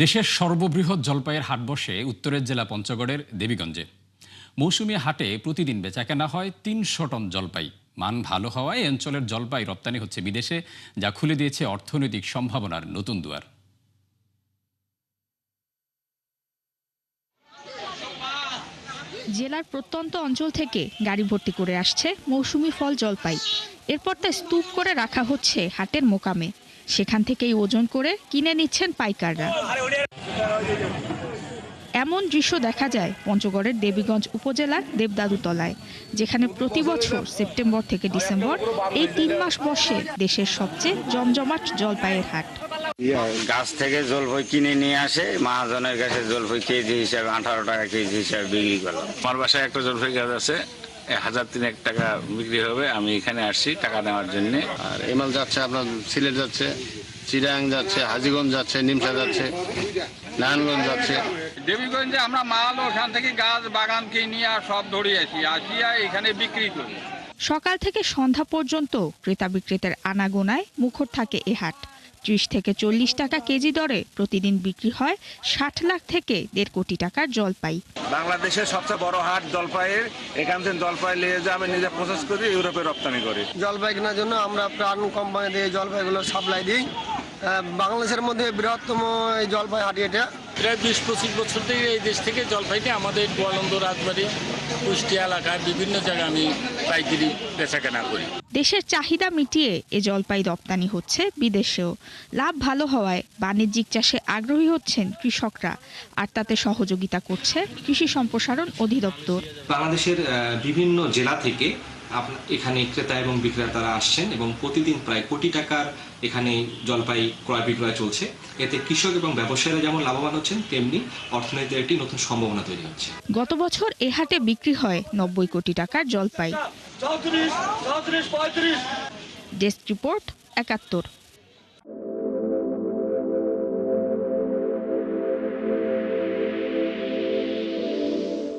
দেশের সর্ববৃহৎ জলপাইয়ের হাট বসে উত্তরের জেলা পঞ্চগড়ের দেবীগঞ্জে। মৌসুমী হাটে প্রতিদিন বেচাকেনা হয় ৩০০ টন জলপাই। মান ভালো হওয়ায় এই অঞ্চলের জলপাই রপ্তানি হচ্ছে বিদেশে, যা খুলে দিয়েছে অর্থনৈতিক সম্ভাবনার নতুন দুয়ার। জেলার প্রত্যন্ত অঞ্চল থেকে গাড়ি ভর্তি করে আসছে মৌসুমী ফল জলপাই। এরপর তা স্তূপ করে রাখা হচ্ছে হাটের মোকামে। সেখান থেকেই ওজন করে কিনে নিচ্ছেন পাইকাররা। এমন দৃশ্য দেখা যায় পঞ্চগড়ের দেবীগঞ্জ উপজেলার দেবদাদুতলায়, যেখানে প্রতি বছর সেপ্টেম্বর থেকে ডিসেম্বর এই ৩ মাস বসে দেশের সবচেয়ে জমজমাট জলপাইয়ের হাট। গাছ থেকে জলপাই কিনে নিয়ে আসে, মহাজনের কাছে জলপাই কেজি হিসাবে 18 টাকা কেজি হিসাবে বিক্রি করলাম। আমার বাসায় একটা জলপাই গাছ আছে, 1000-3 টাকা বিক্রি হবে। আমি এখানে আসছি টাকা নেওয়ার জন্য। আর এমাল যাচ্ছে, আপনার সিলেট যাচ্ছে, চিরাং যাচ্ছে, হাজীগঞ্জ যাচ্ছে, নিমসা যাচ্ছে, নারায়ণগঞ্জ যাচ্ছে। দেবীগঞ্জে আমরা মাল ওখান থেকে গাছ বাগান কিনিয়া সব ধরিয়ে আসিয়া এখানে বিক্রি করি। সকাল থেকে সন্ধ্যা পর্যন্ত ক্রেতা বিক্রেতার আনাগোনায় মুখর থাকে এ হাট। ৩০ থেকে ৪০ টাকা কেজি দরে প্রতিদিন বিক্রি হয় ৬০ লাখ থেকে ১.৫ কোটি টাকার জলপাই। বাংলাদেশের সবচেয়ে বড় হাট জলপাইয়ের। এখান থেকে জলপাই নিয়ে যে আমি নিজে প্রসেস করি, ইউরোপে রপ্তানি করি। জলপাই কেনার জন্য আমরা প্রাণ কোম্পানি দিয়ে জলপাইগুলো সাপ্লাই দিই। বাংলাদেশের মধ্যে বৃহত্তম এই জলপাই হাট এটা। প্রায় ২০-২৫ বছর থেকে এই দেশ থেকে জলপাইটি আমাদের গোয়ালন্দ, রাজবাড়ী, কুষ্টিয়া এলাকার বিভিন্ন জায়গায় আমি পাইকারি বেচাকেনা করি। দেশের চাহিদা মিটিয়ে এ জলপাই রপ্তানি হচ্ছে বিদেশেও। লাভ ভালো হওয়ায় বাণিজ্যিক চাষে আগ্রহী হচ্ছেন কৃষকরা, আর তাতে সহযোগিতা করছে কৃষি সম্প্রসারণ অধিদপ্তর। বাংলাদেশের বিভিন্ন জেলা থেকে এখানে ক্রেতা এবং বিক্রেতারা আসছেন এবং প্রতিদিন প্রায় কোটি টাকার এখানে জলপাই ক্রয় বিক্রয় চলছে। এতে কৃষক এবং ব্যবসায়ীরা যেমন লাভবান হচ্ছেন, তেমনি অর্থনীতির একটি নতুন সম্ভাবনা তৈরি হচ্ছে। গত বছর এ হাটে বিক্রি হয় ৯০ কোটি টাকার জলপাই। Desk report ৭১।